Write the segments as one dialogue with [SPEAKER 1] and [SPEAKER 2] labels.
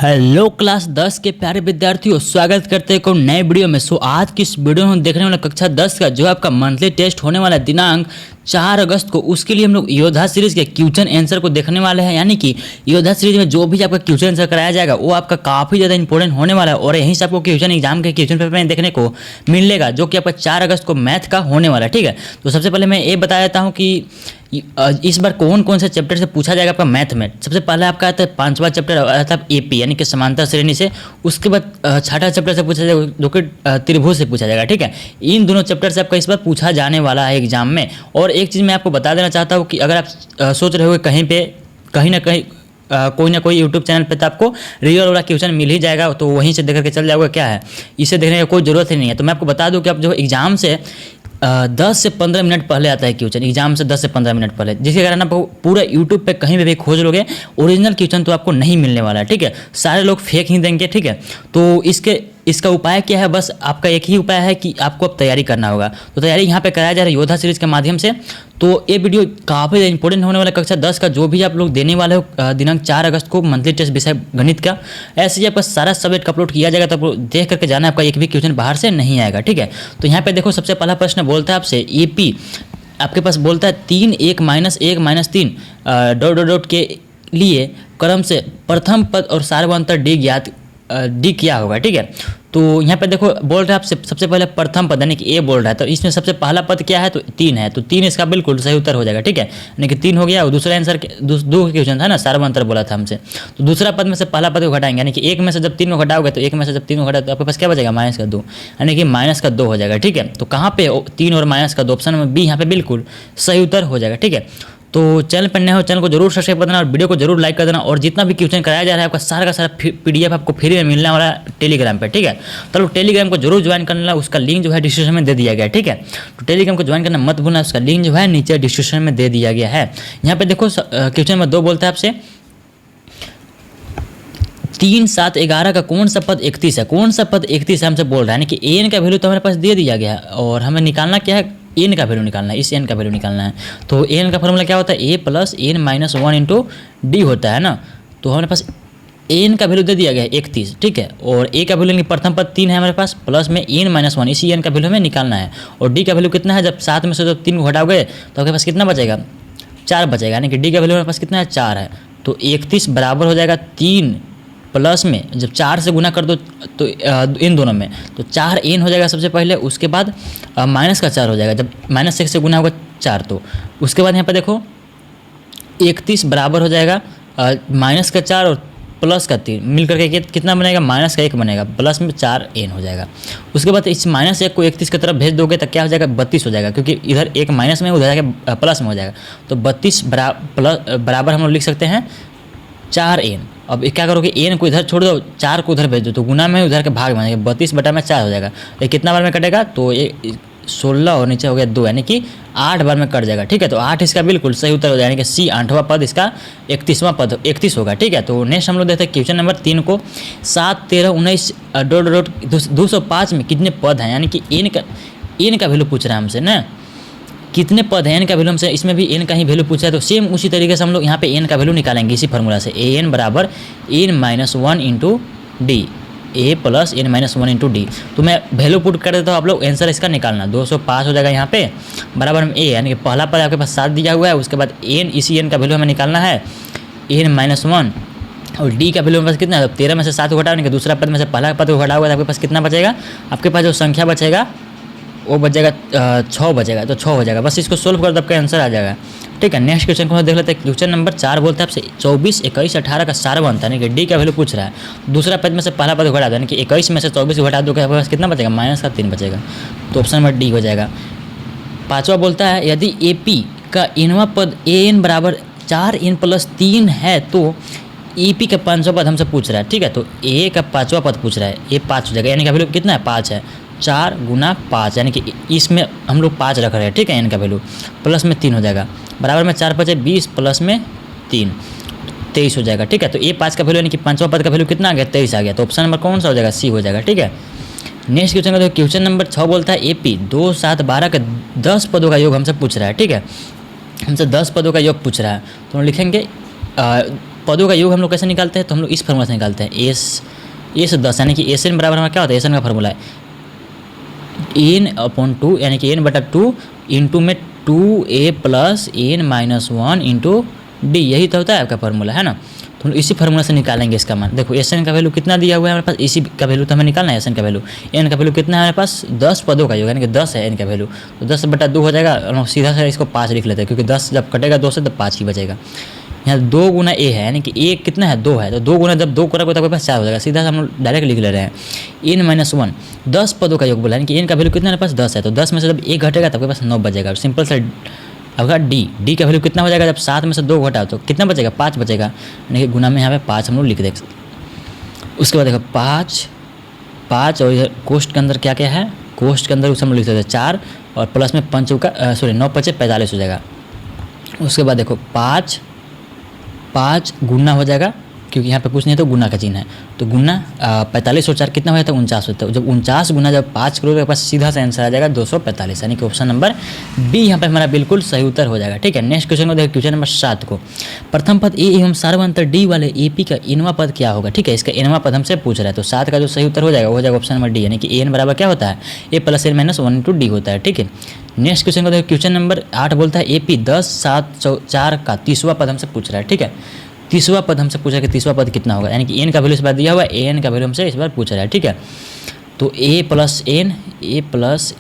[SPEAKER 1] Hello class 10 के प्यारे विद्यार्थियों, स्वागत करते हैं एक और नए वीडियो में। आज की इस वीडियो में हम देखने वाला कक्षा 10 का जो आपका मंथली टेस्ट होने वाला है दिनांक 4 अगस्त को, उसके लिए हम लोग योद्धा सीरीज के क्वेश्चन आंसर को देखने वाले हैं। यानी कि योद्धा सीरीज में जो भी आपका क्वेश्चन आंसर कराया जाएगा वो आपका काफ़ी ज़्यादा इंपॉर्टेंट होने वाला है और यहीं से आपको क्वेश्चन एग्जाम के क्वेश्चन पेपर में देखने को मिलेगा, जो कि आपका 4 अगस्त को मैथ का होने वाला है। ठीक है, तो सबसे पहले मैं ये बता देता हूँ कि इस बार कौन कौन से चैप्टर से पूछा जाएगा आपका मैथ में। सबसे पहले आपका आता है 5वां चैप्टर आता है एपी यानी कि समांतर श्रेणी से। उसके बाद 6ठा चैप्टर से पूछा जाएगा जो कि त्रिभुज से पूछा जाएगा। ठीक है, इन दोनों चैप्टर से आपका इस बार पूछा जाने वाला है एग्जाम में। और एक चीज़ मैं आपको बता देना चाहता हूँ कि अगर आप सोच रहे हो कहीं ना कहीं कोई ना कोई यूट्यूब चैनल पे तो आपको रियल वाला क्वेश्चन मिल ही जाएगा, तो वहीं से देख करके चल जाओगे। क्या है, इसे देखने की कोई ज़रूरत ही नहीं है। तो मैं आपको बता दूं कि आप जो एग्ज़ाम से 10 से 15 मिनट पहले आता है क्वेश्चन, एग्जाम से 10 से 15 मिनट पहले, जिसके कारण आप पूरा यूट्यूब पे कहीं भी खोज लोगे ओरिजिनल क्वेश्चन तो आपको नहीं मिलने वाला है। ठीक है, सारे लोग फेक ही देंगे। ठीक है, तो इसका उपाय क्या है? बस आपका एक ही उपाय है कि आपको अब तैयारी करना होगा। तो तैयारी यहाँ पे कराया जा रहा है योद्धा सीरीज के माध्यम से। तो ये वीडियो काफ़ी इंपॉर्टेंट होने वाला है कक्षा 10 का, जो भी आप लोग देने वाले हो दिनांक 4 अगस्त को मंथली टेस्ट विषय गणित का। ऐसे ही आपका सारा सब्जेक्ट अपलोड किया जाएगा, तो आपको देख करके जाना, आपका एक भी क्वेश्चन बाहर से नहीं आएगा। ठीक है, तो यहाँ पे देखो सबसे पहला प्रश्न बोलता है आपसे एपी, आपके पास बोलता है 3 1 -1 -3 डॉट डॉट डॉट के लिए क्रम से प्रथम पद और सार्वंतर डी क्या होगा। ठीक है, तो यहाँ पे देखो बोल रहा है आपसे सबसे पहले प्रथम पद यानी कि ए बोल रहा है, तो इसमें सबसे पहला पद क्या है? तो 3 है, तो 3 इसका बिल्कुल सही उत्तर हो जाएगा। ठीक है, यानी कि 3 हो गया। और दूसरा आंसर दो क्वेश्चन था ना, सार्वंतर बोला था हमसे, तो दूसरा पद में से पहला पद को घटाएंगे, यानी कि एक में से जब 3 को घटाओगे तो एक में से जब 3 को घटाओ तो आपके पास क्या बचेगा? -2, यानी कि -2 हो जाएगा। ठीक है, तो कहाँ पे 3 और -2 ऑप्शन में बी यहाँ पे बिल्कुल सही उत्तर हो जाएगा। ठीक है, तो चैनल पर नए हो चैनल को जरूर सब्सक्राइब कर देना और वीडियो को जरूर लाइक कर देना। और जितना भी क्वेश्चन कराया जा रहा है आपका सारा का सारा PDF आपको फ्री में मिलने वाला है टेलीग्राम पे। ठीक है, तो लोग टेलीग्राम को जरूर ज्वाइन कर लेना, उसका लिंक जो है डिस्क्रिप्शन में दे दिया गया है। ठीक है, तो टेलीग्राम को ज्वाइन करना मत भूलना, उसका लिंक जो है नीचे डिस्क्रिप्शन में दे दिया गया है। यहाँ पे देखो क्वेश्चन में 2 बोलता है आपसे 3 7 11 का कौन सा पद 31 है? कौन सा पद 31 है हमसे बोल रहा है, यानी कि एन का वैल्यू तो हमारे पास दे दिया गया है और हमें निकालना क्या है? एन का वैल्यू निकालना है, इस एन का वैल्यू निकालना है। तो एन का फॉर्मूला क्या होता है? A plus N minus 1 into D होता है ना। तो हमारे पास एन का वैल्यू दे दिया गया है 31। ठीक है, और ए का वैल्यू प्रथम पद 3 है हमारे पास, प्लस में एन माइनस 1, इसी एन का वैल्यू हमें निकालना है। और डी का वैल्यू कितना है? जब 7 में से जब 3 को घटाओगे तो आपके पास कितना बचेगा? 4 बचेगा, यानी कि डी का वैल्यू हमारे पास कितना है? 4 है। तो 31 बराबर हो जाएगा 3 प्लस में जब 4 से गुना कर दो तो इन दोनों में तो 4 एन हो जाएगा सबसे पहले, उसके बाद माइनस का 4 हो जाएगा, जब -1 से गुना होगा 4। तो उसके बाद यहाँ पर देखो 31 बराबर हो जाएगा -4 और प्लस का 3 मिल करके कितना बनेगा? -1 बनेगा, प्लस में 4 एन हो जाएगा। उसके बाद इस -1 को 31 की तरफ भेज दोगे तो क्या हो जाएगा? 32 हो जाएगा, क्योंकि इधर एक माइनस में उधर जाएगा प्लस में हो जाएगा। तो 32 बराबर हम लोग लिख सकते हैं 4 एन। अब क्या करोगे? एन को इधर छोड़ दो, 4 को उधर भेज दो, तो गुना में उधर के भाग में 32 बटा में 4 हो जाएगा। ये कितना बार में कटेगा? तो ये 16 और नीचे हो गया 2, यानी कि 8 बार में कट जाएगा। ठीक है, तो 8 इसका बिल्कुल सही उत्तर हो जाएगा, यानी कि सी 8वां पद इसका 31वां पद 31 होगा। ठीक है, तो नेक्स्ट हम लोग देखते हैं क्वेश्चन नंबर 3 को 7 13 19 डॉट डॉट 205 में कितने पद हैं? यानी कि एन का वैल्यू पूछ रहा है हमसे ना, कितने पद हैं? एन का वैल्यू हमसे, इसमें भी एन का ही वैल्यू पूछा है। तो सेम उसी तरीके से हम लोग यहाँ पे एन का वैल्यू निकालेंगे इसी फार्मूला से, ए एन बराबर N minus 1 into D, A plus N minus 1 into D. तो मैं वैल्यू पुट कर देता हूँ, आप लोग आंसर इसका निकालना। 205 हो जाएगा यहाँ पे बराबर में ए, यानी कि पहला पद आपके पास 7 दिया हुआ है, उसके बाद एन, इसी एन का वैल्यू हमें निकालना है एन माइनस 1, और डी का वैल्यू हमारे पास कितना है? 13 में से 7 को घटाओ, यानी कि दूसरा पद में से पहला पद को घटाओ तो आपके पास कितना बचेगा? आपके पास जो संख्या बचेगा वो बच जाएगा 6 बचेगा, तो 6 हो जाएगा। बस इसको सोल्व कर दो, आपका आंसर आ जाएगा। ठीक है, नेक्स्ट क्वेश्चन को देख लेते हैं। क्वेश्चन नंबर 4 बोलता है आपसे 24 21 18 का सार्वंतर, यानी कि डी का वैल्यू पूछ रहा है। दूसरा पद में से पहला पद घटा दो, यानी कि 21 में से 24 घटा दो, आपके पास कितना बचेगा? -3 बचेगा, तो ऑप्शन नंबर डी हो जाएगा। 5वां बोलता है यदि ए पी का इनवा पद ए एन बराबर 4 एन प्लस 3 है तो ए पी का 5वां पद हमसे पूछ रहा है। ठीक है, तो ए का 5वां पद पूछ रहा है, ए 5 हो जाएगा, यानी कि वैल्यू कितना है? 5 है। 4 गुना 5, यानी कि इसमें हम लोग 5 रख रहे हैं। ठीक है, एन का वैल्यू प्लस में 3 हो जाएगा, बराबर में 4 5 20 प्लस में 3 23 हो जाएगा। ठीक है, तो ए 5 का वैल्यू यानी कि 5वां पद का वैल्यू कितना आ गया? 23 आ गया, तो ऑप्शन नंबर कौन सा हो जाएगा? सी हो जाएगा। ठीक है, नेक्स्ट क्वेश्चन का देखो, क्वेश्चन नंबर 6 बोलता है ए पी 2 7 12 का 10 पदों का योग हमसे पूछ रहा है। ठीक है, हमसे 10 पदों का योग पूछ रहा है, तो हम लिखेंगे पदों का योग हम लोग कैसे निकालते हैं, तो हम लोग इस फार्मूला से निकालते हैं। ए से 10 यानी कि एस एन बराबर हमारा क्या होता है, एस एन का फार्मूला है n/2 यानी कि n/2 इंटू में 2a plus n-1 into D, यही तो होता है आपका फार्मूला, है ना। तो हम इसी फार्मूला से निकालेंगे इसका मान। देखो एस एन का वैल्यू कितना दिया हुआ है हमारे पास, इसी का वैल्यू तो हमें निकालना है। एस एन का वैल्यू, एन का वैल्यू कितना है हमारे पास, 10 पदों का योग यानी कि 10 है एन का वैल्यू, तो 10/2 हो जाएगा। हम लोग सीधा से इसको 5 लिख लेते हैं, क्योंकि 10 जब कटेगा 2 से तब 5 ही बचेगा। यहाँ 2 गुना ए है यानी कि ए कितना है, 2 है, तो 2 गुना जब 2 करोगे तो आपके पास 4 हो जाएगा। सीधा से हम लोग डायरेक्ट लिख ले रहे हैं n-1, 10 पदों का योग बोला यानी कि एन का वैल्यू कितना है पास 10 है, तो 10 में से जब 1 घटेगा तो आपके पास 9 बचेगा। सिंपल से आपका डी का वैल्यू कितना हो जाएगा, जब 7 में से 2 घटा तो कितना बचेगा, 5 बचेगा, यानी कि गुना में यहाँ पे 5 हम लोग लिख देंगे। उसके बाद देखो 5 और इधर कोष्ट के अंदर क्या क्या है, कोष्ट के अंदर उसे हम लोग लिख सकते हैं 4 और प्लस में 9 5 45 हो जाएगा। उसके बाद देखो 5 गुना हो जाएगा, क्योंकि यहाँ पे कुछ नहीं है तो गुना का चिन्ह है, तो गुना 45 और 4 कितना हो जाता है, 49 होता है। जब 49 गुना जब 5 करोगे आपके पास सीधा सा आंसर आ जाएगा 245, यानी कि ऑप्शन नंबर बी यहाँ पे हमारा बिल्कुल सही उत्तर हो जाएगा। ठीक है, नेक्स्ट क्वेश्चन को देखो, क्वेश्चन नंबर 7 को। प्रथम पद ए एवं सार्वंतर डी वाले एपी का इनवा पद क्या होगा। ठीक है, इसका इनवा पद हमसे पूछ रहा है, तो 7 का जो सही उत्तर हो जाएगा वो हो जाएगा ऑप्शन नंबर डी, यानी कि एन बराबर क्या होता है, A plus N minus 1 into D होता है। ठीक है, नेक्स्ट क्वेश्चन को देखो, क्वेश्चन नंबर 8 बोलता है एपी 10 7 4 का 30वां पद हमसे पूछ रहा है। ठीक है, 30वां पद हमसे पूछा कि 30वां पद कितना होगा, यानी कि एन का वैल्यू इस बार दिया हुआ है, एन का वैल्यू हमसे इस बार पूछ रहा है। ठीक है, तो A plus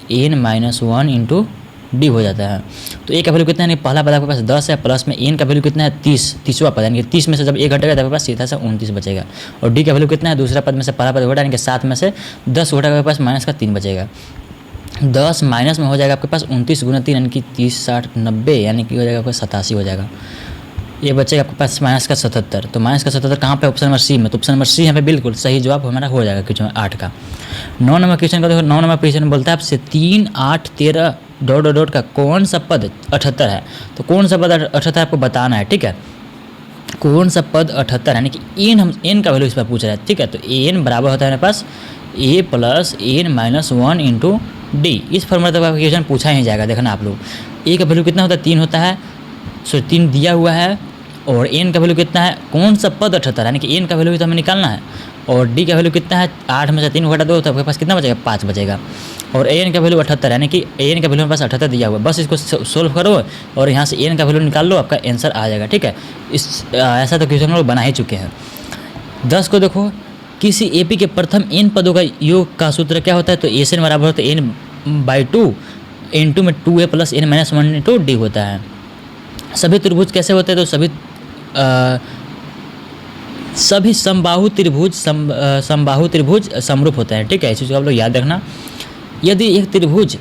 [SPEAKER 1] N minus 1 into D हो जाता है। तो ए का वैल्यू कितना है, पहला पद आपके पास 10 है, प्लस में एन का वैल्यू कितना है 30वां पद, यानी कि 30 में से जब 1 घटेगा तो आपके पास सीधा सा 29 बचेगा। और डी का वैल्यू कितना है, दूसरा पद में से पहला पद घटा, यानी कि 7 में से 10 घटा आपके पास माइनस का 3 बचेगा। 10 माइनस में हो जाएगा आपके पास 29 गुना 3 यानी कि 30 60 90, यानी कि हो जाएगा आपका 87 हो जाएगा। ये बचेगा आपके पास माइनस का 77, तो माइनस का 77 कहाँ पे, ऑप्शन नंबर सी में, तो ऑप्शन नंबर सी यहाँ पे बिल्कुल सही जवाब हमारा हो जाएगा क्वेश्चन 8 का। 9 नंबर क्वेश्चन का देखो, 9 नंबर क्वेश्चन बोलता है आपसे 3 8 13 ... का कौन सा पद 78 है, तो कौन सा पद 78 आपको बताना है। ठीक है, कौन सा पद 78 यानी कि एन का वैल्यू इस पर पूछ रहा है। ठीक है, तो एन बराबर होता है मेरे पास A plus N minus 1 into D. इस फॉर्मूला तक आपका क्वेश्चन पूछा ही जाएगा। देखना आप लोग, ए का वैल्यू कितना होता है 3 होता है, 3 दिया हुआ है, और एन का वैल्यू कितना है, कौन सा पद 78 यानी कि एन का वैल्यू तो हमें निकालना है, और डी का वैल्यू कितना है 8 में से 3 घटा 2 तो आपके पास कितना बचेगा 5 बचेगा, और एन का वैल्यू 78 यानी कि एन का वैल्यू हमारे पास 78 दिया हुआ है। बस इसको सोल्व करो और यहाँ से एन का वैल्यू निकाल लो, आपका आंसर आ जाएगा। ठीक है, ऐसा तो क्वेश्चन हम लोग बना ही चुके हैं। 10 को देखो, किसी एपी के प्रथम एन पदों का योग का सूत्र क्या होता है, तो एस एन बराबर होता है n/2 इंटू में 2a plus n minus 1 into D होता है। सभी त्रिभुज कैसे होते हैं, तो सभी समबाहु त्रिभुज समरूप होते हैं। ठीक है, इस चीज़ को आप लोग याद रखना। यदि एक त्रिभुज,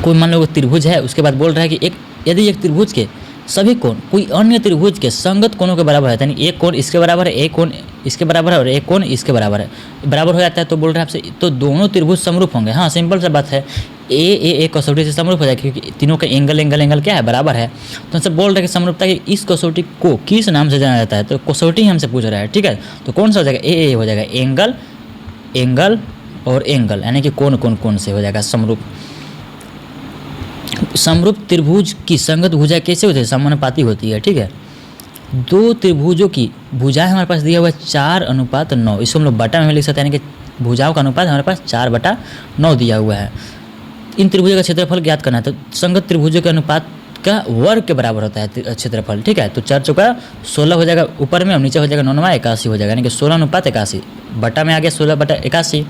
[SPEAKER 1] कोई मान लो त्रिभुज है, उसके बाद बोल रहा है कि यदि एक त्रिभुज के सभी कोण कोई अन्य त्रिभुज के संगत कोणों के बराबर है, यानी एक कोण इसके बराबर है, एक कोण इसके बराबर है और एक कोण इसके बराबर है, बराबर हो जाता है, तो बोल रहे हैं आपसे तो दोनों त्रिभुज समरूप होंगे। हाँ, सिंपल सा बात है, ए कसौटी से समरूप हो जाएगा, क्योंकि तीनों का एंगल क्या है, बराबर है। तो हमसे बोल रहे हैं कि समरूपता की इस कसौटी को किस नाम से जाना जाता है, तो कसौटी ही हमसे पूछ रहा है। ठीक है, तो कौन सा हो जाएगा, ए हो जाएगा, एंगल और एंगल, यानी कि कौन से हो जाएगा समरूप। समरूप त्रिभुज की संगत भुजा कैसे होती है, समानुपाती होती है। ठीक है, दो त्रिभुजों की भुजाएं हमारे पास दिया हुआ है 4:9, इसको हम लोग बटा में लिख सकते हैं, यानी कि भुजाओं का अनुपात हमारे पास 4/9 दिया हुआ है। इन त्रिभुजों का क्षेत्रफल ज्ञात करना है, तो संगत त्रिभुजों के अनुपात का वर्ग के बराबर होता है क्षेत्रफल। ठीक है, तो 4 चौका 16 हो जाएगा ऊपर में, और नीचे हो जाएगा 9 81 हो जाएगा, यानी कि 16:81, बटा में आ गया 16/81,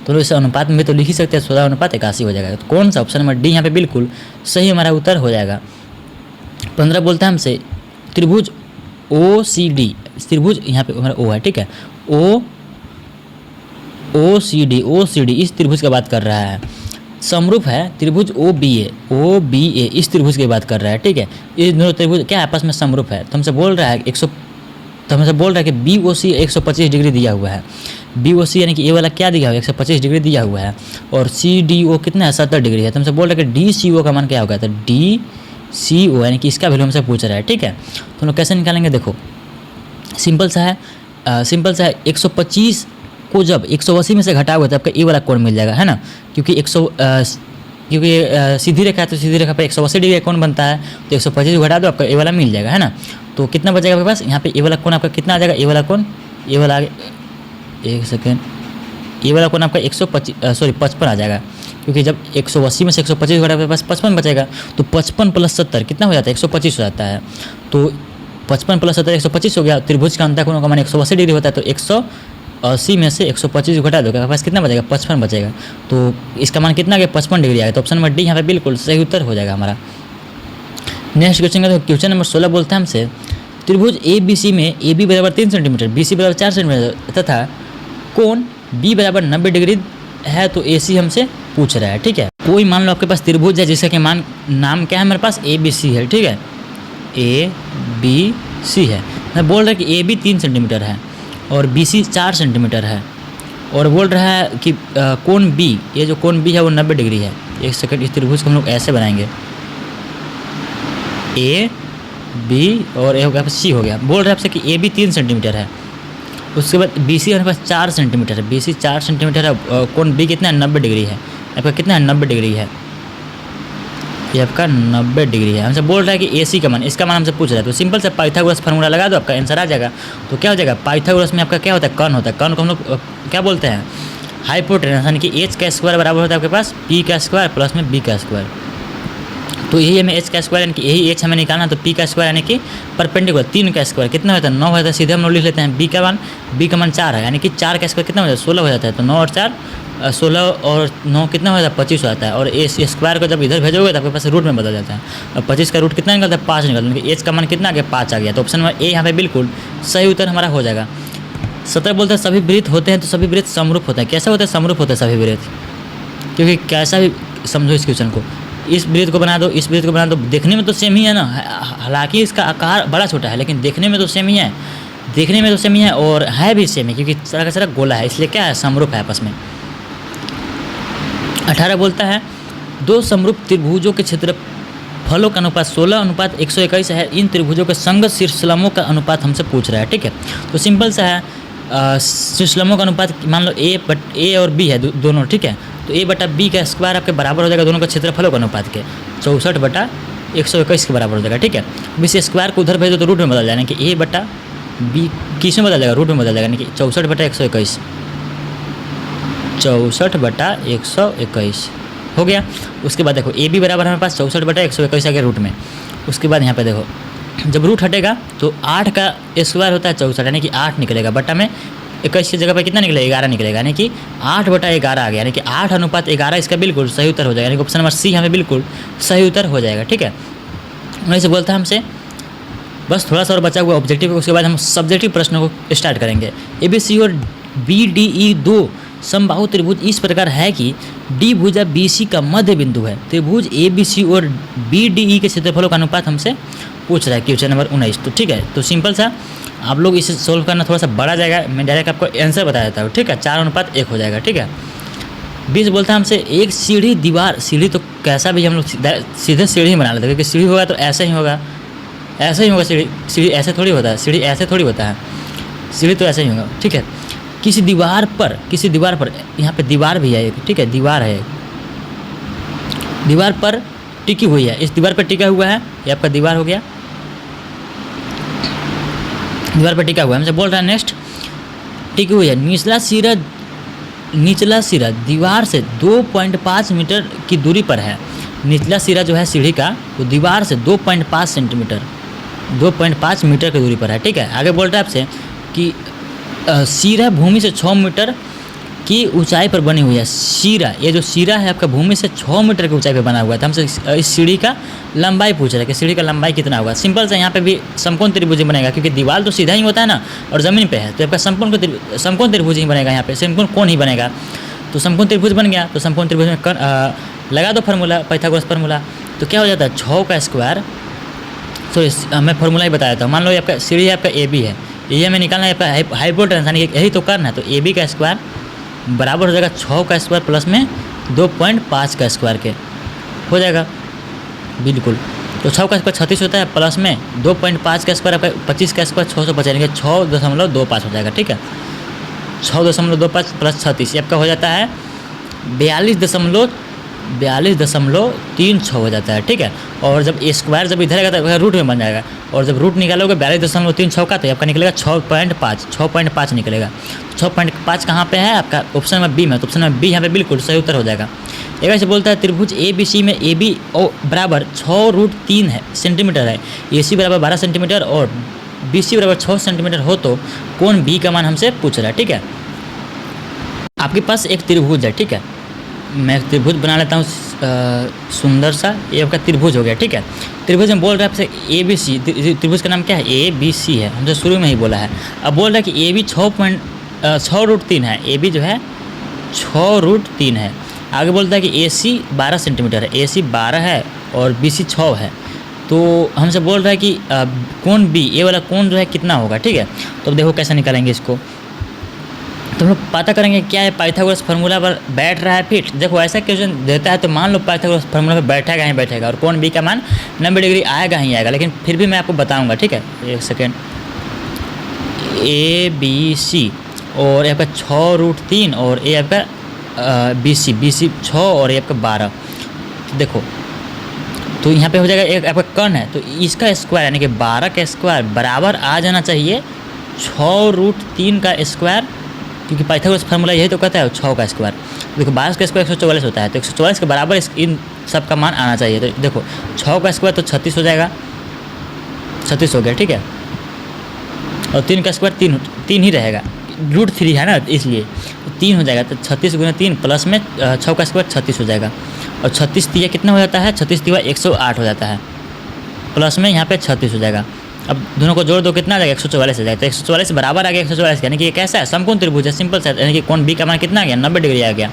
[SPEAKER 1] तो इस अनुपात में भी तो लिख ही सकते हैं, 16:81 हो जाएगा। तो कौन सा ऑप्शन नंबर डी यहाँ पे बिल्कुल सही हमारा उत्तर हो जाएगा। 15 बोलता है हमसे त्रिभुज OCD, त्रिभुज यहाँ पे हमारा ओ है। ठीक है, OCD इस त्रिभुज की बात कर रहा है, समरूप है त्रिभुज OBA इस त्रिभुज की बात कर रहा है। ठीक है, ये दोनों त्रिभुज क्या आपस में समरूप है, तो हमसे बोल रहा है कि BOC 125 डिग्री दिया हुआ है। BOC यानी कि ये वाला क्या दिया हुआ है, 125 डिग्री दिया हुआ है, और CDO कितना है 70 डिग्री है। तो हमसे बोल रहा है कि DCO का मान क्या होगा, तो DCO यानी कि इसका वैल्यू हमसे पूछ रहा है। ठीक है, तो हम लोग कैसे निकालेंगे, देखो सिंपल सा है 125 को जब 180 में से घटाओगे तो आपका ये वाला कोण मिल जाएगा, है ना, क्योंकि क्योंकि ये सीधी रेखा है, तो सीधी रेखा पर 180 डिग्री का कोण बनता है, तो 125 घटा दो, आपका ए वाला मिल जाएगा, है ना। तो कितना बचेगा आपके पास यहाँ पे, ए वाला कोण आपका कितना आ जाएगा, ए वाला कोण, ए वाला एक सेकेंड, ये वाला कोण आपका 55 आ जाएगा, क्योंकि जब 180 में से 125 घटा आपके पास 55 बचेगा, तो 55 + 70 कितना हो जाता है, 125 हो जाता है। तो 55 + 70 125 हो गया। त्रिभुज का अंतःकोण का मान 180 डिग्री होता है, तो 180 में से 125 घटा दो, आपके पास कितना बचेगा, 55 बचेगा। तो इसका मान कितना गया, 55 डिग्री आएगा। तो ऑप्शन नंबर डी यहाँ पे बिल्कुल सही उत्तर हो जाएगा हमारा। नेक्स्ट क्वेश्चन का क्वेश्चन नंबर 16 बोलता है हमसे, त्रिभुज ए बी सी में ए बी बराबर 3 सेंटीमीटर, बी सी बराबर 4 सेंटीमीटर तथा कोण बी बराबर 90 डिग्री है, तो ए सी हमसे पूछ रहा है, ठीक है। कोई मान लो आपके पास त्रिभुज है जिसका कि नाम क्या है मेरे पास, ए बी सी है, ठीक है, ए बी सी है। मैं बोल रहा है कि ए बी 3 सेंटीमीटर है और बी सी 4 सेंटीमीटर है, और बोल रहा है कि कोण बी, ये जो कोण बी है वो 90 डिग्री है। एक सेकंड, इस त्रिभुज को हम लोग ऐसे बनाएंगे, ए बी और ए हो गया सी हो गया। बोल रहे हैं आपसे कि ए बी 3 सेंटीमीटर है, उसके बाद बी सी हमारे पास 4 सेंटीमीटर है, बी सी 4 सेंटीमीटर है, कोण बी कितना है, 90 डिग्री है। आपका कितना है, 90 डिग्री है, ये आपका 90 डिग्री है। हमसे बोल रहा है कि ए सी का मान, इसका मान हमसे पूछ रहा है। तो सिंपल से पाइथागोरस फार्मूला लगा दो, आपका आंसर आ जाएगा। तो क्या हो जाएगा, पाइथागोरस में आपका क्या होता है, कर्ण होता है। कर्ण को हम लोग क्या बोलते हैं, हाइपोटेनस, यानी कि एच का स्क्वायर बराबर होता है आपके पास पी का स्क्वायर प्लस में बी का स्क्वायर। तो यही हमें एच का स्क्वायर यानी कि यही एच हमें निकालना, तो पी का स्क्वायर यानी कि परपेंडिकुलर 3 का स्क्वायर कितना होता है, 9 होता है। सीधे हम लोग लिख लेते हैं बी का मान 4 है, यानी कि 4 का स्क्वायर कितना हो जाता है, 16 हो जाता है। तो 9 और 4 16 और 9 कितना हो जाता है, 25 हो जाता है। और ए स्क्वायर को जब इधर भेजोगे तो आपके पास रूट में बदल जाता है, और 25 का रूट कितना निकलता है, 5 निकलता है। एच का मान कितना आ गया, 5 आ गया। तो ऑप्शन नंबर ए यहाँ पे बिल्कुल सही उत्तर हमारा हो जाएगा। 17 बोलते हैं सभी वृत्त होते हैं, तो सभी वृत्त समरूप होते हैं। कैसे होते हैं, समरूप होते हैं सभी वृत्त, क्योंकि कैसा भी समझो इस क्वेश्चन को, इस वृत्त को बना दो, इस वृत्त को बना दो, देखने में तो सेम ही है ना, हालांकि इसका आकार बड़ा छोटा है, लेकिन देखने में तो सेम ही है, देखने में तो सेम ही है और है भी सेम है, क्योंकि सारा का सारा गोला है, इसलिए क्या है, समरूप है आपस में। 18 बोलता है, दो समरूप त्रिभुजों के क्षेत्रफलों का अनुपात 16:121 है। इन त्रिभुजों के संगत शीर्षलंबों का अनुपात हमसे पूछ रहा है, ठीक है। तो सिंपल सा है, शीर्षलंबों का अनुपात मान लो ए और बी है दोनों, ठीक है। तो ए बटा बी का स्क्वायर आपके बराबर हो जाएगा दोनों का क्षेत्रफलों का अनुपात के 64/121 के बराबर हो जाएगा, ठीक है। अब इस स्क्वायर को उधर भेज दो तो रूट में बदल जाएगा, कि ए बटा बी किस में बदल जाएगा, रूट में बदल जाएगा, यानी कि 64/121 64/121 हो गया। उसके बाद देखो ए बी बराबर हमारे पास 64/121 आ गया रूट में। उसके बाद यहाँ पे देखो, जब रूट हटेगा तो 8 का स्क्वायर होता है 64, यानी कि 8 निकलेगा, बटा में 21 की जगह पर कितना निकलेगा, 11 निकलेगा, यानी कि 8/11 आ गया, यानी कि 8:11 इसका बिल्कुल सही उत्तर हो जाएगा, यानी कि ऑप्शन नंबर सी हमें बिल्कुल सही उत्तर हो जाएगा, ठीक है। वहीं से बोलता है हमसे, बस थोड़ा सा और बचा हुआ ऑब्जेक्टिव है, उसके बाद हम सब्जेक्टिव प्रश्नों को स्टार्ट करेंगे। ए बी सी और बी डी ई दो समबाहु त्रिभुज इस प्रकार है कि डी भुजा बी सी का मध्य बिंदु है। त्रिभुज ए बी सी और बी डी ई के क्षेत्रफलों का अनुपात हमसे पूछ रहा है, क्वेश्चन नंबर 19। तो ठीक है, तो सिंपल सा आप लोग इसे सोल्व करना थोड़ा सा बड़ा जाएगा, मैं डायरेक्ट आपको आंसर बता देता हूँ, ठीक है। 4:1 हो जाएगा, ठीक है। 20 बोलता है हमसे, एक सीढ़ी दीवार, सीढ़ी तो कैसा भी हम लोग सीधे सीढ़ी ही बना लेते हैं, क्योंकि सीढ़ी होगा तो ऐसे ही होगा, ऐसे ही होगा। सीढ़ी ऐसे थोड़ी होता है, सीढ़ी ऐसे थोड़ी होता है, सीढ़ी तो ऐसे ही होगा, ठीक है। किसी दीवार पर यहाँ पे दीवार भी है एक, ठीक है, दीवार है, दीवार पर टिकी हुई है, इस दीवार पर टिका हुआ है, ये आपका दीवार हो गया, दीवार पर टिका हुआ है। हमसे बोल रहा है नेक्स्ट, टिकी हुई है, निचला सिरा दीवार से 2.5 मीटर की दूरी पर है। निचला सिरा जो है सीढ़ी का, वो दीवार से 2.5 सेंटीमीटर 2.5 मीटर की दूरी पर है, ठीक है। आगे बोल रहा है आपसे कि सिरा भूमि से 6 मीटर की ऊंचाई पर बनी हुई है। सिरा, ये जो सिरा है आपका भूमि से 6 मीटर की ऊंचाई पर बना हुआ है। तो हमसे इस सीढ़ी का लंबाई पूछ रहा है कि सीढ़ी का लंबाई कितना होगा। सिंपल से यहाँ पे भी समकोण त्रिभुज बनेगा, क्योंकि दीवार तो सीधा ही होता है ना और ज़मीन पे है, तो आपका समकोण त्रिभुज ही बनेगा, यहाँ पे समकोण कोण ही बनेगा। तो समकोण त्रिभुज बन गया, तो समकोण त्रिभुज में लगा दो फार्मूला, पाइथागोरस फार्मूला। तो क्या हो जाता है, 6 का स्क्वायर, तो मैं फार्मूला ही बता देता हूँ। मान लो आपका सीढ़ी आपका ए बी है, ये हमें निकालना है आपका हाइपोटेनस, यानी यही तो करना है। तो ए बी का स्क्वायर बराबर हो जाएगा 6 का स्क्वायर प्लस में 2.5 का स्क्वायर के, हो जाएगा बिल्कुल। तो 6 का स्क्वायर 36 होता है, प्लस में 2.5 का स्क्वायर आपका 25 का स्क्वायर 650, यानी कि 6.25 हो जाएगा, ठीक है। 6.25 प्लस 36 ये आपका हो जाता है 42.36 हो जाता है, ठीक है। और जब ए स्क्वायर जब इधर आएगा तो रूट में बन जाएगा, और जब रूट निकालोगे 42.36 का तो आपका निकलेगा 6.5 निकलेगा। 6.5 कहाँ पे है आपका, ऑप्शन में बी में, तो ऑप्शन में बी यहाँ पे बिल्कुल सही उत्तर हो जाएगा। एक ऐसे बोलता है त्रिभुज ए बी सी में ए बी बराबर 6√3 है सेंटीमीटर है, ए सी बराबर 12 सेंटीमीटर और बी सी बराबर 6 सेंटीमीटर हो तो कोण बी का मान हमसे पूछ रहा है, ठीक है। आपके पास एक त्रिभुज है, ठीक है, मैं एक त्रिभुज बना लेता हूँ सुंदर सा, ये आपका त्रिभुज हो गया, ठीक है। त्रिभुज में बोल रहा है आपसे ए बी सी, त्रिभुज का नाम क्या है, ए बी सी है, हमसे शुरू में ही बोला है। अब बोल रहा है कि ए बी 6.6√3 है, ए बी जो है 6√3 है। आगे बोलता है कि ए सी 12 सेंटीमीटर है, ए सी 12 है और बी सी 6 है, तो हमसे बोल रहा है कि कोण बी, ए वाला कोण जो है कितना होगा, ठीक है। तो अब देखो कैसे निकालेंगे इसको, तो हम लोग पता करेंगे क्या है, पाइथागोरस फार्मूला पर बैठ रहा है फिट। देखो ऐसा क्वेश्चन देता है तो मान लो पाइथागोरस फार्मूला पर बैठेगा ही बैठेगा और कोण बी का मान 90 डिग्री आएगा ही आएगा, लेकिन फिर भी मैं आपको बताऊंगा, ठीक है। एक सेकेंड, ए बी सी और ये आपका 6√3 और ये आपका बी सी 6 और ये आपका 12, तो देखो तो यहाँ पे हो जाएगा एक आपका कर्ण है, तो इसका स्क्वायर यानी कि 12 का स्क्वायर बराबर आ जाना चाहिए 6√3 का स्क्वायर, क्योंकि पाइथागोरस फार्मूला यही तो कहता है 6 का स्क्वायर। देखो 12 का स्क्वायर 144 होता है, तो 144 के बराबर इन सब का मान आना चाहिए। तो देखो 6 का स्क्वायर तो 36 हो जाएगा, 36 हो गया, ठीक है। और 3 का स्क्वायर 3 ही रहेगा, √3 है ना, इसलिए 3 हो जाएगा। तो 36 × 3 प्लस में 6 का स्क्वायर 36 हो जाएगा, और 36 तिया कितना हो जाता है, 36 तिया 108 हो जाता है, प्लस में यहाँ पे 36 हो जाएगा। अब दोनों को जोड़ दो कितना आ जाएगा, 144 हो जाएगा। तो 144 बराबर आ गया 144, यानी कि ये कैसा है, समकोण त्रिभुज है, सिंपल सा, यानी कि कोण बी का मान कितना आ गया, 90 डिग्री आ गया।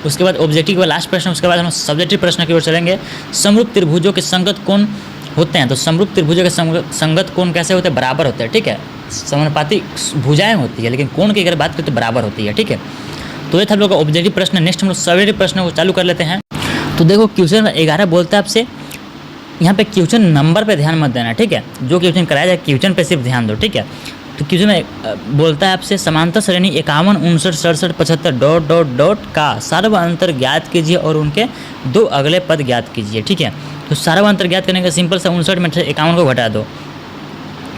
[SPEAKER 1] उसके बाद ऑब्जेक्टिव का लास्ट प्रश्न, उसके बाद हम सब्जेक्टिव प्रश्न की ओर चलेंगे। समरूप त्रिभुजों के संगत कोण होते हैं, तो समरूप त्रिभुजों के संगत कोण कैसे होते हैं, बराबर होते हैं, ठीक है। समानुपाती भुजाएं होती है, लेकिन कोण की अगर बात करें तो बराबर होती है, ठीक है। तो ये था हम लोग का ऑब्जेक्टिव प्रश्न। नेक्स्ट हम लोग सब्जेक्टिव प्रश्न को चालू कर लेते हैं। तो देखो क्वेश्चन 11 बोलता है आपसे, यहाँ पे क्वेश्चन नंबर पे ध्यान मत देना, ठीक है। जो क्वेश्चन कराया जाए क्वेश्चन पे सिर्फ ध्यान दो, ठीक है। तो क्वेश्चन में बोलता है आपसे समांतर श्रेणी 51, 59, 67, 75 ... का सर्वांतर ज्ञात कीजिए और उनके 2 अगले पद ज्ञात कीजिए, ठीक है। तो सर्वांतर ज्ञात करने का सिंपल सा 59 में से 51 को घटा दो,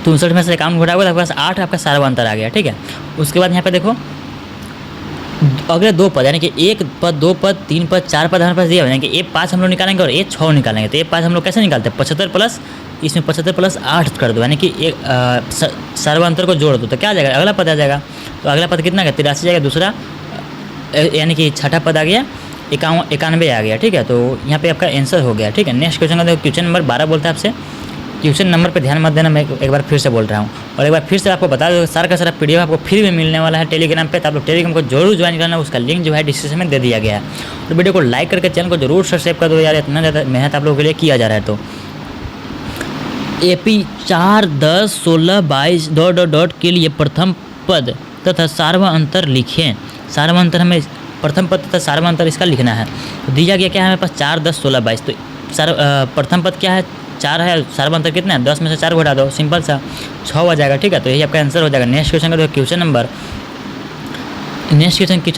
[SPEAKER 1] तो 59 में से 51 घटाओगे तो आपके पास 8 आपका सर्वांतर आ गया, ठीक है। उसके बाद यहाँ पे देखो अगले 2 पद, यानी कि 1 पद, 2 पद, 3 पद, 4 पद हमारे पास दिया, यानी कि A5 हम लोग निकालेंगे और A6 निकालेंगे। तो A5 हम लोग कैसे निकालते हैं, 75 प्लस इसमें 75 प्लस 8 कर दो, यानी कि एक सर्वांतर को जोड़ दो, तो क्या आ जाएगा, अगला पद आ जाएगा। तो अगला पद कितना आ गया, 83 जाएगा, दूसरा यानी कि छठा पद आ गया 91 आ गया, ठीक है। तो यहाँ पे आपका आंसर हो गया, ठीक है। नेक्स्ट क्वेश्चन का देखो, क्वेश्चन नंबर 12 बोलता है आपसे, क्वेश्चन नंबर पे ध्यान मत देना, मैं एक बार फिर से बोल रहा हूँ, और एक बार फिर से आपको बता दो, सारा का सारा PDF आपको फ्री में मिलने वाला है टेलीग्राम पे, तो आप लोग टेलीग्राम को जरूर ज्वाइन करना, उसका लिंक जो है डिस्क्रिप्शन में दे दिया गया है। और वीडियो को लाइक करके चैनल को जरूर सब्सक्राइब कर दो यार, इतना ज़्यादा मेहनत आप लोगों के लिए किया जा रहा है। तो AP 4, 10, 16, 22 ... के लिए प्रथम पद तथा सार्वअंतर लिखें। सार्वअंतर हमें प्रथम पद तथा सार्वअंतर इसका लिखना है। तो दिया गया क्या है हमें पास, 4, 10, 16, 22। तो प्रथम पद क्या है, 4 है, सार्वअंतर कितना है, 10 में से 4 घटा दो, सिंपल सा 6 आ जाएगा, ठीक है। तो यही आपका आंसर हो जाएगा। नेक्स्ट क्वेश्चन का देखो, क्वेश्चन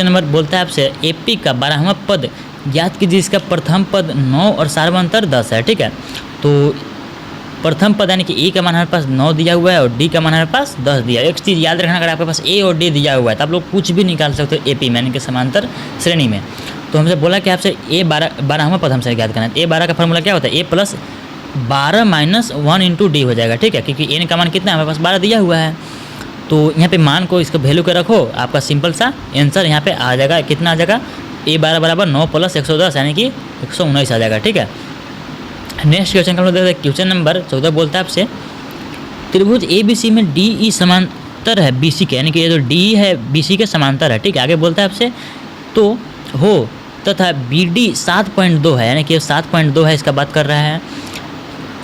[SPEAKER 1] नंबर बोलता है आपसे, AP का 12वां पद ज्ञात कीजिए, इसका प्रथम पद 9 और सार्वअंतर 10 है, ठीक है। तो प्रथम पद यानी कि A का मान हमारे पास 9 दिया हुआ है और D का मान हमारे पास 10 दिया है। एक चीज़ याद रखना, अगर आपके पास A और D दिया हुआ है तो आप लोग कुछ भी निकाल सकते हो AP में, यानी कि समांतर श्रेणी में। तो हमसे बोला कि आपसे A 12वां पद हमसे ज्ञात करना है। A12 का फॉर्मूला क्या होता है, A + 12 - 1 × D हो जाएगा, ठीक है, क्योंकि N का मान कितना है हमारे पास 12 दिया हुआ है। तो यहाँ पे मान को इसको वैल्यू के रखो, आपका सिंपल सा आंसर यहाँ पे आ जाएगा, कितना आ जाएगा, A12 बराबर 9 + 110 यानी कि 119 आ जाएगा, ठीक है। नेक्स्ट क्वेश्चन का हम लोग देखते हैं, क्वेश्चन नंबर 14 बोलता है आपसे, त्रिभुज ABC में DE समांतर है BC के, यानी कि ये जो DE है BC के समांतर है, ठीक है। आगे बोलता है आपसे, तो हो तथा BD 7.2 है, यानी कि 7.2 है, इसका बात कर रहा है।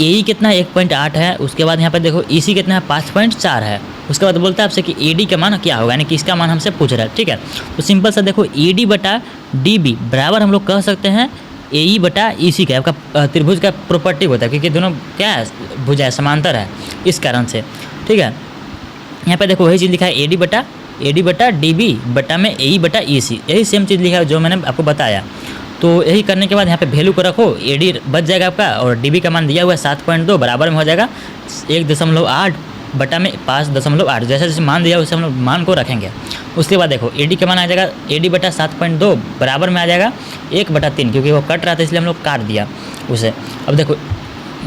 [SPEAKER 1] AE कितना है, 1.8 है। उसके बाद यहाँ पर देखो EC कितना है, 5.4 है। उसके बाद बोलता है आपसे कि AD का मान क्या होगा, यानी कि इसका मान हमसे पूछ रहा है, ठीक है। तो सिंपल सा देखो, AD/DB बराबर हम लोग कह सकते हैं AE/EC का, आपका त्रिभुज का प्रॉपर्टी होता है, क्योंकि दोनों क्या है, भुजा है, समांतर है, इस कारण से, ठीक है। यहाँ पे देखो वही चीज़ लिखा है, AD/DB बटा में AE/EC, यही सेम चीज़ लिखा है जो मैंने आपको बताया। तो यही करने के बाद यहाँ पे वैल्यू को रखो, एडी बच जाएगा आपका, और डीबी का मान दिया हुआ है 7.2 बराबर में हो जाएगा 1.8 बटा में 5.8। जैसे जैसे मान दिया वैसे हम लोग मान को रखेंगे। उसके बाद देखो एडी का मान आ जाएगा, एडी बटा 7.2 बराबर में आ जाएगा 1/3, क्योंकि वो कट रहा था इसलिए हम लोग काट दिया उसे। अब देखो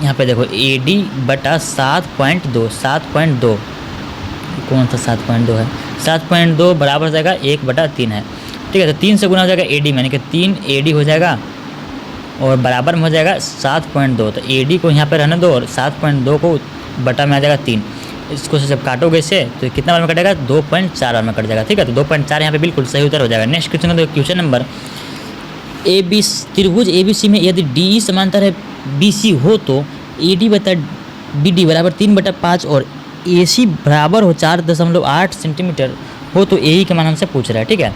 [SPEAKER 1] यहाँ पे देखो एडी बटा 7.2 कौन सा 7.2 है, 7.2 बराबर हो जाएगा 1/3 है। ठीक है, तो 3 से गुना हो जाएगा एडी में, यानी कि 3 एडी हो जाएगा और बराबर में हो जाएगा 7.2। तो एडी को यहाँ पे रहने दो और 7.2 को बटा में आ जाएगा 3। इसको जब काटोगे इससे तो कितना बार में कटेगा, 2.4 बार में कट जाएगा। ठीक है, तो 2.4 यहाँ पे बिल्कुल सही उत्तर हो जाएगा। नेक्स्ट क्वेश्चन देखो, क्वेश्चन नंबर त्रिभुज ABC में यदि DE समांतर है BC हो तो AD बटा BD बराबर 3/5 और AC बराबर हो 4.8 सेंटीमीटर हो तो AE का मान हमसे पूछ रहा है। ठीक है,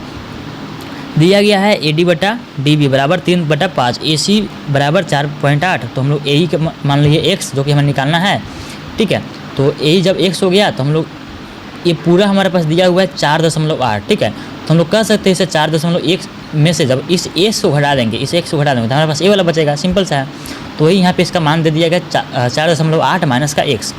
[SPEAKER 1] दिया गया है AD बटा DB बराबर 3/5, AC बराबर 4.8, तो हम लोग AE का मान लीजिए x जो कि हमें निकालना है। ठीक है, तो AE जब x हो गया तो हम लोग ये पूरा हमारे पास दिया हुआ है 4.8। ठीक है, तो हम लोग कह सकते हैं इसे 4.1 में से जब इस x को घटा देंगे, इस x को घटा देंगे तो हमारे पास ए वाला बचेगा, सिंपल सा है। तो वही यहाँ पे इसका मान दे दिया गया 4.8 माइनस का x,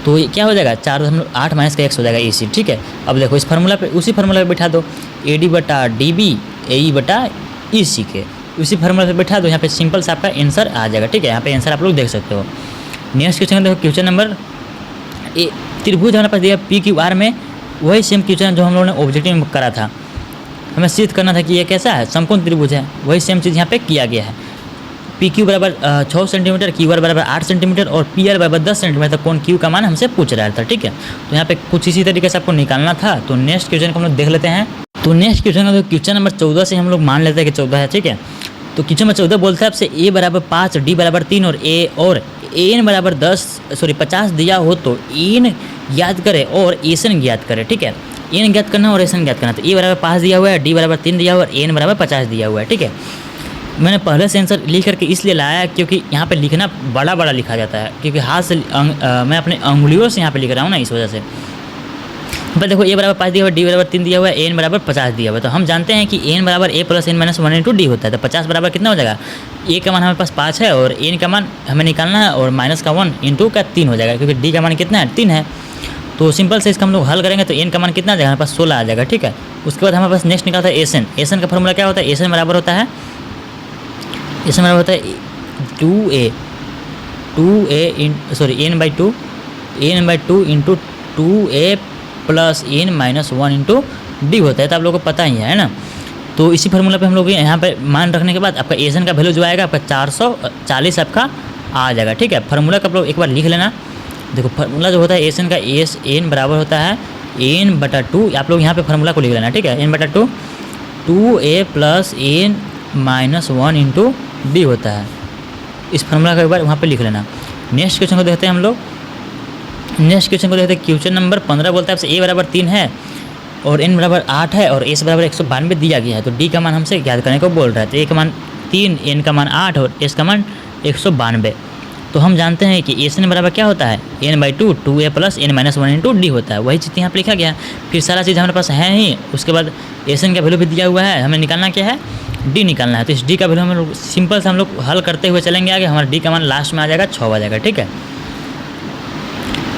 [SPEAKER 1] तो ये क्या हो जाएगा 4.8 माइनस का x हो जाएगा AC। ठीक है, अब देखो इस फार्मूला पे, उसी फार्मूला पे बैठा दो AD बटा DB AE बटा EC के, उसी फार्मूला पे बैठा दो, यहाँ पे सिंपल से आपका आंसर आ जाएगा। ठीक है, यहाँ पे आंसर आप लोग देख सकते हो। नेक्स्ट क्वेश्चन देखो, क्वेश्चन नंबर त्रिभुज हमारे पास दिया PQR में, वही सेम क्वेश्चन जो हम लोगों ने ऑब्जेक्टिव में करा था, हमें सिद्ध करना था कि ये कैसा है, समकोण त्रिभुज है। वही सेम चीज़ यहाँ पे किया गया है। PQ बराबर 6 सेंटीमीटर, QR बराबर 8 सेंटीमीटर और PR बराबर 10 सेंटीमीटर तक कोण Q का मान हमसे पूछ रहा था। ठीक है, तो यहाँ पे कुछ इसी तरीके से आपको निकालना था। तो नेक्स्ट क्वेश्चन को हम लोग देख लेते हैं। तो नेक्स्ट क्वेश्चन का क्वेश्चन नंबर 14 से हम लोग मान लेते हैं कि 14 है। ठीक है, तो क्वेश्चन नंबर 14 बोलता है आपसे A बराबर 5, D बराबर 3 और AN बराबर 50 दिया हो तो AN याद करें और AN ज्ञात करें। ठीक है, AN ज्ञात करना और AN ज्ञात करना। तो A बराबर 5 दिया हुआ है, D बराबर 3 दिया हुआ है और AN बराबर 50 दिया हुआ है। ठीक है, मैंने पहले से आंसर लिख करके इसलिए लाया क्योंकि यहाँ पे लिखना बड़ा बड़ा लिखा जाता है, क्योंकि हाथ से मैं अपने अंगुलियों से यहाँ पे लिख रहा हूँ ना, इस वजह से। पर देखो A बराबर 5 दिया हुआ है, D बराबर 3 दिया हुआ है, AN बराबर 50 दिया हुआ है। तो हम जानते हैं कि AN बराबर A plus N minus 1 into D होता है। तो 50 बराबर कितना हो जाएगा, A का मान हमारे पास 5 है और AN का मान हमें निकालना है और माइनस का 1 इंटू का 3 हो जाएगा, क्योंकि D का मान कितना है, 3 है। तो सिंपल से इसका हम लोग हल करेंगे तो AN का मान कितना आ जाएगा, हमारे पास 16 आ जाएगा। ठीक है, उसके बाद हमारे पास नेक्स्ट निकालता है AN। AN का फॉर्मूला क्या होता है, AN बराबर होता है 2A into 2A plus N minus 1 into D होता है। तो आप लोगों को पता ही है ना। तो इसी फार्मूला पे हम लोग यहाँ पे मान रखने के बाद आपका AN का वैल्यू जो आएगा आपका 440 आपका आ जाएगा। ठीक है, फार्मूला का आप लोग एक बार लिख लेना। देखो फार्मूला जो होता है AN का, AN बराबर होता है N बटा 2, आप लोग यहाँ पे फार्मूला को लिख लेना। ठीक है, N बटा 2 2A plus N minus 1 into D होता है। इस फार्मूला का एक बार वहाँ पे लिख लेना। नेक्स्ट क्वेश्चन को देखते हैं हम लोग। नेक्स्ट क्वेश्चन को देखते हैं, क्वेश्चन नंबर 15 बोलता है आपसे A बराबर 3 है और N बराबर 8 है और S बराबर 192 दिया गया है। तो D का मान हमसे ज्ञात करने को बोल रहा है। तो A का मान 3, N का मान 8 और S का मान 192। तो हम जानते हैं कि AN बराबर क्या होता है, N/2 2A plus N minus 1 into D होता है। वही चीज़ यहाँ पर लिखा गया है। फिर सारा चीज़ हमारे पास है ही। उसके बाद AN का वैल्यू भी दिया हुआ है, हमें निकालना क्या है, D निकालना है। तो इस D का वैल्यू हम लोग सिंपल से हम लोग हल करते हुए चलेंगे आगे। हमारा D का मान लास्ट में आ जाएगा 6 आ जाएगा। ठीक है,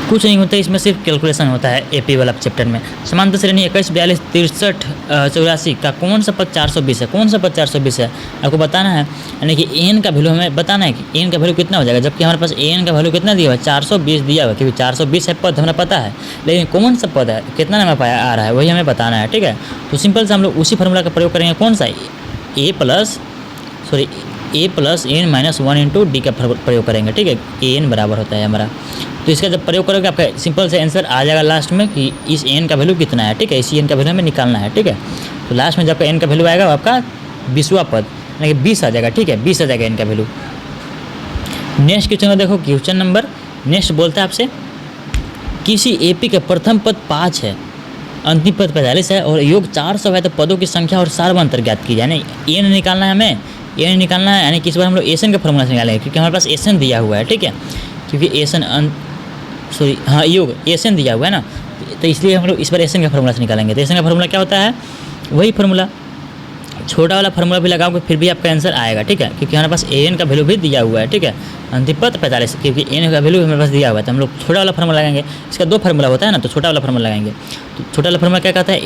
[SPEAKER 1] कुछ नहीं होता, इसमें सिर्फ कैलकुलेशन होता है AP वाला चैप्टर में। समांतर श्रेणी 21 42 63 84 का कौन सा पद 420 है, कौन सा पद 420 है आपको बताना है। यानी कि AN का वैल्यू हमें बताना है कि AN का वैल्यू कितना हो जाएगा, जबकि हमारे पास AN का वैल्यू कितना दिया हुआ है, 420 दिया हुआ है। क्योंकि 420 है पद हमें पता है, लेकिन कौन सा पद है, कितना नंबर पाया आ रहा है, वही हमें बताना है। ठीक है, तो सिंपल से हम लोग उसी फार्मूला का प्रयोग करेंगे। कौन सा, A plus N minus 1 into D का प्रयोग करेंगे। ठीक है, AN बराबर होता है हमारा। तो इसका जब प्रयोग करोगे आपका सिंपल से आंसर आ जाएगा लास्ट में कि इस AN का वैल्यू कितना है। ठीक है, इसी AN का वैल्यू हमें निकालना है। ठीक है, तो लास्ट में जब आपका N का वैल्यू आएगा आपका 20वां पद यानी कि 20 आ जाएगा। ठीक है, 20 आ जाएगा N का वैल्यू। नेक्स्ट क्वेश्चन में देखो, क्वेश्चन नंबर नेक्स्ट बोलता है आपसे, किसी AP का प्रथम पद 5 है, अंतिम पद 45 है और योग 400 है, तो पदों की संख्या और सार्वंतर ज्ञात की। यानी AN निकालना है हमें, AN निकालना है। यानी कि इस बार हम लोग AN का फॉर्मूला से निकालेंगे, क्योंकि हमारे पास AN दिया हुआ है। ठीक है, क्योंकि योग AN दिया हुआ है ना, तो इसलिए हम लोग इस बार AN का फॉर्मूला से निकालेंगे। तो AN का फॉर्मूला क्या होता है, वही फार्मूला छोटा वाला फार्मूला भी लगाओगे फिर भी आपका आंसर आएगा, ठीक है, क्योंकि हमारे पास an का वैल्यू भी दिया हुआ है, ठीक है, अंतिम पद 45, क्योंकि n का वैल्यू हमारे पास दिया हुआ है, तो हम लोग छोटा वाला फार्मूला लगाएंगे। इसका 2 फार्मूला होता है ना, तो छोटा वाला फार्मूला लगाएंगे। तो छोटा वाला फार्मूला क्या कहता है,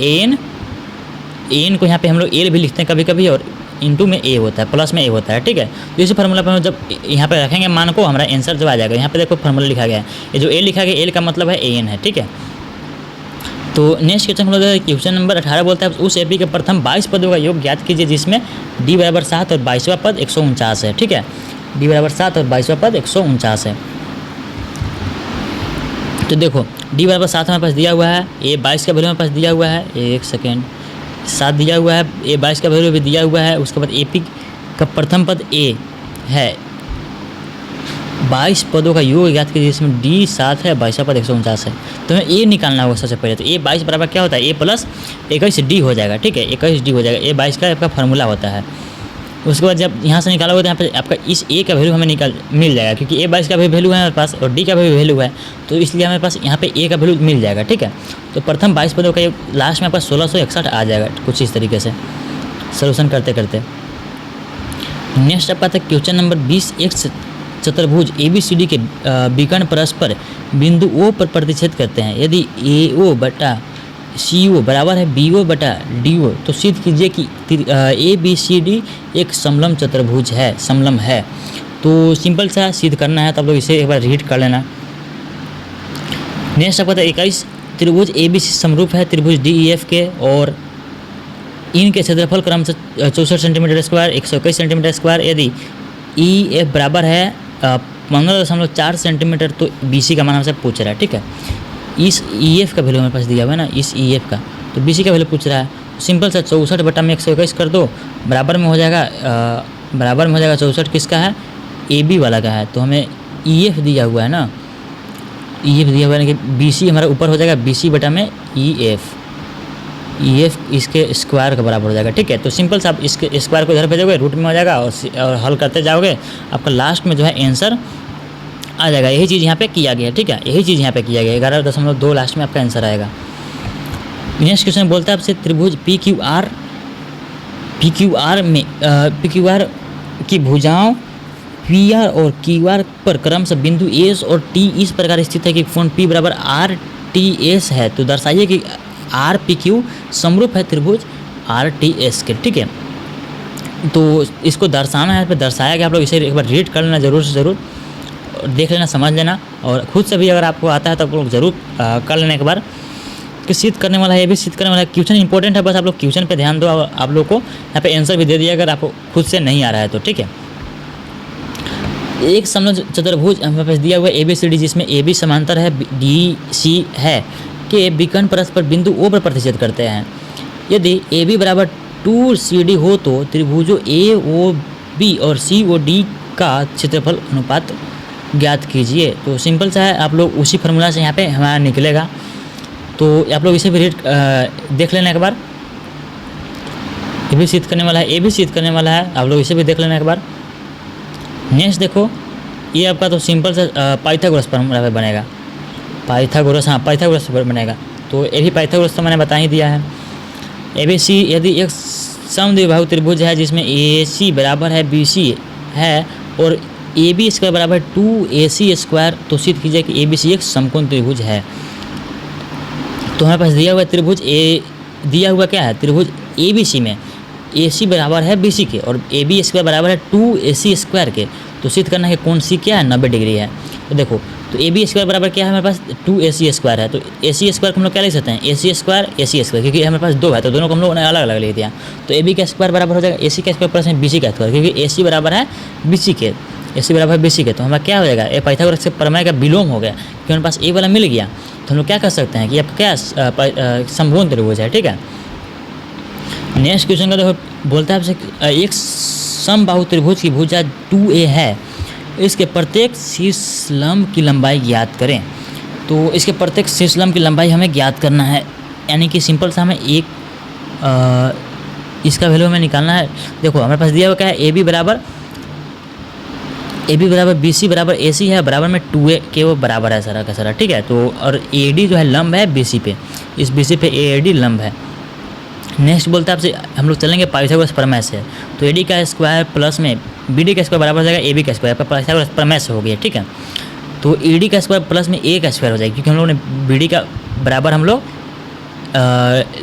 [SPEAKER 1] an को यहाँ पे हम लोग a भी लिखते हैं कभी कभी, और इंटू में a होता है, प्लस में a होता है, ठीक है। तो इसी फार्मूला पर जब यहाँ पे रखेंगे मान को, हमारा आंसर जब आ जाएगा। यहाँ पे देखो फार्मूला लिखा गया है, ये जो a लिखा गया a का मतलब है an है, ठीक है। तो नेक्स्ट क्वेश्चन हम लोग क्वेश्चन नंबर 18 बोलता है उस एपी के प्रथम 22 पदों का योग ज्ञात कीजिए जिसमें d बराबर 7 और 22वां पद 149 है, ठीक है, d बराबर 7 और 22वां पद 149 है। तो देखो d बराबर 7 हमारे पास दिया हुआ है, a 22 का वैल्यू हमारे पास दिया हुआ है, एक सेकेंड, 7 दिया हुआ है, a 22 का वैल्यू भी दिया हुआ है। उसके बाद एपी का प्रथम पद a है, 22 पदों का योग ज्ञात कीजिए जिसमें d 7 है, 22वां पद 149 है। तो हमें a निकालना होगा सबसे पहले। तो a 22 बराबर क्या होता है, a प्लस 21d हो जाएगा, ठीक है, 21d हो जाएगा, a 22 का आपका फार्मूला होता है। उसके बाद जब यहाँ से निकालोगे तो यहाँ पे आपका इस a का वैल्यू हमें मिल जाएगा, क्योंकि a 22 का भी वैल्यू है हमारे पास और d का भी वैल्यू है, तो इसलिए हमारे पास यहाँ पे a का वैल्यू मिल जाएगा, ठीक है। तो प्रथम 22 पदों का लास्ट में आपका 1661 आ जाएगा, कुछ इस तरीके से सोल्यूशन करते करते। नेक्स्ट आपका था क्वेश्चन नंबर 20, एक चतुर्भुज ABCD के विकर्ण परस्पर बिंदु O पर प्रतिच्छेद करते हैं। यदि AO बटा CO बराबर है BO बटा DO तो सिद्ध कीजिए कि ABCD एक समलंब चतुर्भुज है, समलंब है। तो सिंपल सा सिद्ध करना है, तो आप लोग इसे एक बार रीड कर लेना। नेक्स्ट आपका 21 त्रिभुज ABC समरूप है त्रिभुज DEF के, और इनके क्षेत्रफल क्रमशः 64 सेंटीमीटर स्क्वायर 121 सेंटीमीटर स्क्वायर। यदि EF बराबर है 15.4 सेंटीमीटर, तो BC का मान हमसे पूछ रहा है, ठीक है। इस EF का वैल्यू हमारे पास दिया हुआ है ना, इस EF का, तो BC का वैल्यू पूछ रहा है। सिंपल सा 64 बटा में 121 कर दो, बराबर में हो जाएगा 64 किसका है, AB वाला का है। तो हमें EF दिया हुआ है ना, EF दिया हुआ है कि BC हमारा ऊपर हो जाएगा, BC बटा में EF इसके स्क्वायर के बराबर हो जाएगा, ठीक है। तो सिंपल सा आप इसके स्क्वायर को इधर भेजोगे, रूट में हो जाएगा, और हल करते जाओगे, आपका लास्ट में जो है आंसर आ जाएगा। यही चीज़ यहाँ पे किया गया है, ठीक है, यही चीज़ यहाँ पे किया गया है। 11.2 लास्ट में आपका आंसर आएगा। नेक्स्ट क्वेश्चन बोलता है आपसे त्रिभुज PQR में PQR की भुजाओं PR और QR पर क्रमशः बिंदु S और T इस प्रकार स्थित है कि कोण P बराबर RTS है। तो दर्शाइए कि RPQ समरूप है त्रिभुज RTS के, ठीक है। तो इसको दर्शाना है, दर्शाया गया, आप लोग इसे एक बार रीड कर लेना ज़रूर से ज़रूर, देख लेना, समझ लेना, और खुद से भी अगर आपको आता है तो आप लोग ज़रूर कर लेना एक बार। कि सिद्ध करने वाला है, ये भी सिद्ध करने वाला है। क्वेश्चन इंपॉर्टेंट है, बस आप लोग क्वेश्चन पे ध्यान दो, और आप लोग को यहाँ पे आंसर भी दे दिया अगर आपको खुद से नहीं आ रहा है तो, ठीक है। एक समलंब चतुर्भुज हमारे पास दिया हुआ है ABCD जिसमें AB समांतर है DC है के विकर्ण परस्पर बिंदु O पर प्रतिच्छेद करते हैं। यदि AB बराबर 2CD हो तो त्रिभुजों AOB और COD का क्षेत्रफल अनुपात ज्ञात कीजिए। तो सिंपल सा है, आप लोग उसी फार्मूला से यहाँ पे हमारा निकलेगा, तो आप लोग इसे भी रीड देख लेना एक बार। ये भी सिद्ध करने वाला है, ये भी सिद्ध करने वाला है, आप लोग इसे भी देख लेना एक बार। नेक्स्ट देखो, ये आपका तो सिंपल सा पाइथागोरस फार्मूला पे बनेगा, पाइथागोरस, हाँ पाइथागोरस पर बनेगा। तो ये भी पाइथागोरस तो मैंने बता ही दिया है। ABC यदि एक समद्विबाहु त्रिभुज है जिसमें AC बराबर है BC है और AB स्क्वायर बराबर 2AC स्क्वायर, तो सिद्ध कीजिए कि ABC एक समकोण त्रिभुज है। तो हमारे पास दिया हुआ त्रिभुज दिया हुआ क्या है, त्रिभुज ABC में AC बराबर है BC के और AB स्क्वायर बराबर है 2AC स्क्वायर के। तो सिद्ध करना है कि कोण C क्या है, 90 डिग्री है। तो देखो, तो AB स्क्वायर बराबर क्या है हमारे पास, 2AC स्क्वायर है। तो AC स्क्वायर को हम लोग क्या लिख सकते हैं, AC स्क्वायर AC स्क्वायर, क्योंकि हमारे पास 2 है तो दोनों को हम लोग ने अलग अलग लिख दिया। तो AB का स्क्वायर बराबर हो जाएगा AC का स्क्वायर प्लस BC का स्क्वायर, क्योंकि AC बराबर है BC के, AC बराबर है BC के। तो हमारा क्या हो जाएगा, ये पाइथागोरस के प्रमेय का विलोम हो गया, क्योंकि हमारे पास A वाला मिल गया। तो हम लोग क्या कर सकते हैं कि आपका क्या समकोण त्रिभुज है, ठीक है। नेक्स्ट क्वेश्चन का देखो, बोलता है आपसे एक समबाहु त्रिभुज की भुजा 2A है, इसके प्रत्येक शीर्षलंब की लंबाई ज्ञात करें। तो इसके प्रत्येक शीर्षलंब की लंबाई हमें ज्ञात करना है, यानी कि सिंपल सा हमें एक इसका वैल्यू हमें निकालना है। देखो हमारे पास दिया हुआ क्या है, AB बराबर BC बराबर AC है, बराबर में 2A के वो बराबर है सारा का सारा, ठीक है। तो और AD जो है लंब है BC पे, इस BC पे AD लंब है। नेक्स्ट बोलते हैं आपसे हम लोग चलेंगे पाइथागोरस प्रमेय से। तो ए डी का स्क्वायर प्लस में बी डी का स्क्वायर बराबर हो जाएगा ए बी का स्क्वायर, पाइथागोरस प्रमेय से हो गया, ठीक है। तो ए डी का स्क्वायर प्लस में ए का स्क्वायर हो जाएगा, क्योंकि हम लोगों ने बी डी का बराबर हम लोग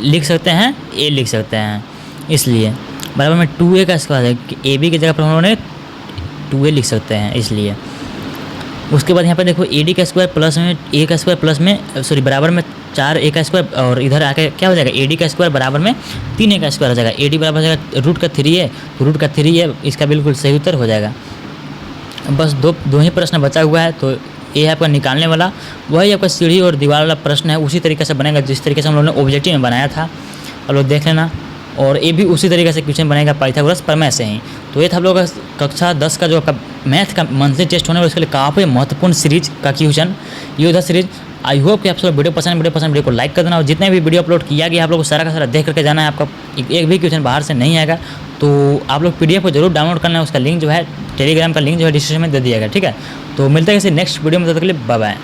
[SPEAKER 1] लिख सकते हैं ए लिख सकते हैं, इसलिए बराबर में 2a का स्क्वायर है, ए बी की जगह पर हम लोगों ने 2a लिख सकते हैं इसलिए। उसके बाद यहाँ पर देखो ए डी का स्क्वायर प्लस में ए का स्क्वायर प्लस में सॉरी बराबर में 4a का स्क्वायर, और इधर आके क्या हो जाएगा ए डी का स्क्वायर बराबर में 3a का स्क्वायर हो जाएगा। ए डी बराबर हो जाएगा रूट का 3 है, तो रूट का 3 है, इसका बिल्कुल सही उत्तर हो जाएगा। बस दो ही प्रश्न बचा हुआ है, तो ये है आपका निकालने वाला, वही आपका सीढ़ी और दीवार वाला प्रश्न है, उसी तरीके से बनेगा जिस तरीके से हम लोगों ने ऑब्जेक्टिव में बनाया था, और लोग देख लेना। और ये भी उसी तरीके से क्वेश्चन बनेगा पाइथागोरस प्रमेय से ही। तो ये था आप लोगों का कक्षा 10 का जो आपका मैथ का मंथली टेस्ट होने वाला, उसके लिए काफ़ी महत्वपूर्ण सीरीज का क्वेश्चन ये उधर सीरीज। आई होप कि आप सब वीडियो वीडियो को लाइक कर देना, और जितने भी वीडियो अपलोड किया गया आप लोग को सारा का सारा देख करके जाना है, आपका एक भी क्वेश्चन बाहर से नहीं आएगा। तो आप लोग PDF को जरूर डाउनलोड करना है, उसका लिंक जो है टेलीग्राम का लिंक जो है डिस्क्रिप्शन में दे दिया गया, ठीक है। तो मिलते हैं किसी नेक्स्ट वीडियो में, तब तक के लिए बाय बाय।